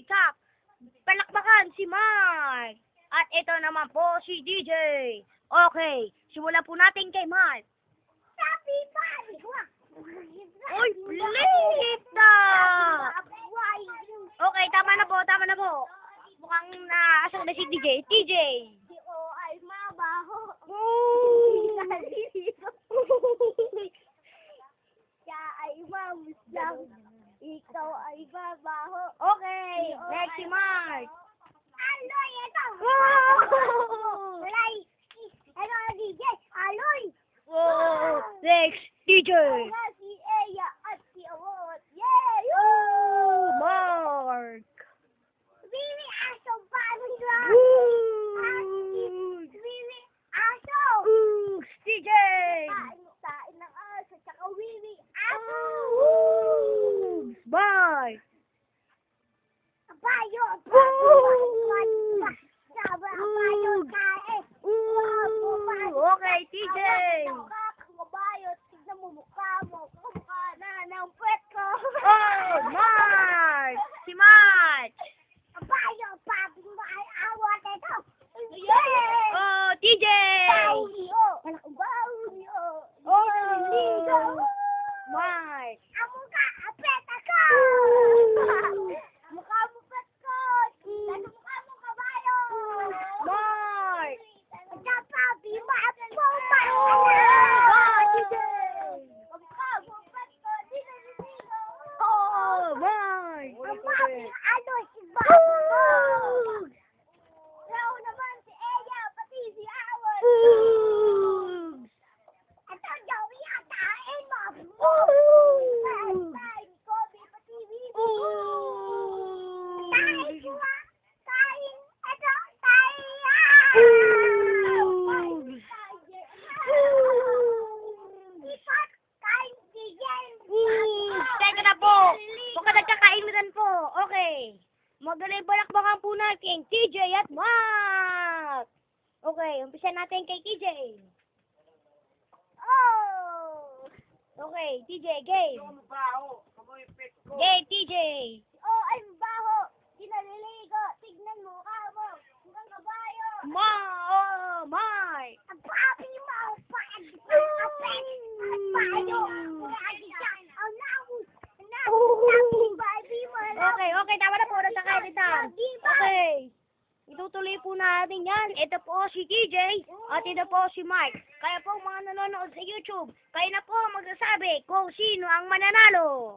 TikTok. Palakpakan si Mark. At ito naman po si DJ. Okay, simulan po natin kay Mark. Happy birthday! Uy, plita! Okay, tama na po, tama na po. Mukhang naasang na si DJ. TJ! O ay mabaho. Siya ay mamuslang. Ikaw ay mabaho. Okay, next si Mark. Aloy, ito! Wow! Alay! Ano DJ? Aloy! Wow! Next, DJ! Nga si Eya at si Awot. Yay! Woo! Mark! Bibi aso paano lang? Woo! Bibi aso! Ooh! TJ! Tain ng aso, tsaka wiwi aso! Woo! Bye! Abayo! Woo! Sabi abayo kain! Okay, TJ! Abayo, tignan mo mukha mo. Kamukha na ng puwet ko. Oh, Mark! Si Mark! Abayo, papi mo ay awat ito. Yay! Oh, TJ! Baulio! Walang baulio! Oh! Ligo! Mark! Ang mukha, apet ako! Mukha mo pet ko! Nasa mukha mo kabayo! Mark! Sa papi, maapet mo pa! Oh, TJ! Mukha mo pet ko! Di na niligo! Oh, Mark! Ang papi, ano si Bago? Raw naman si Eya, pati si Awan! Ito daw yatayin mo! Bye, Kobe, pati Bibi! Kain ko ha! Kain! Ito, Ipot, kain si Jen! Teka na po. Huwag ka nagkakainitan po. Okay. Magaling balakbakan po natin TJ at Mark. Okay, umpisa natin kay TJ. Oh! Okay, TJ, game. Game, TJ. Oh, ay baho! Kinaliligo! Tignan mo ka mo! Hanggang kabayo! Mark. Ang papi mo! Paad! Apet! At paano! Paad siya! Ang namus! Ang namus! Baby mo! Okay, okay, tama na po. Nasa kainitan. Okay. Itutuloy po natin yan. Ito po si TJ at ito po si Mark. Kaya po mga nanonood sa YouTube, kayo na po magsasabi kung sino ang mananalo.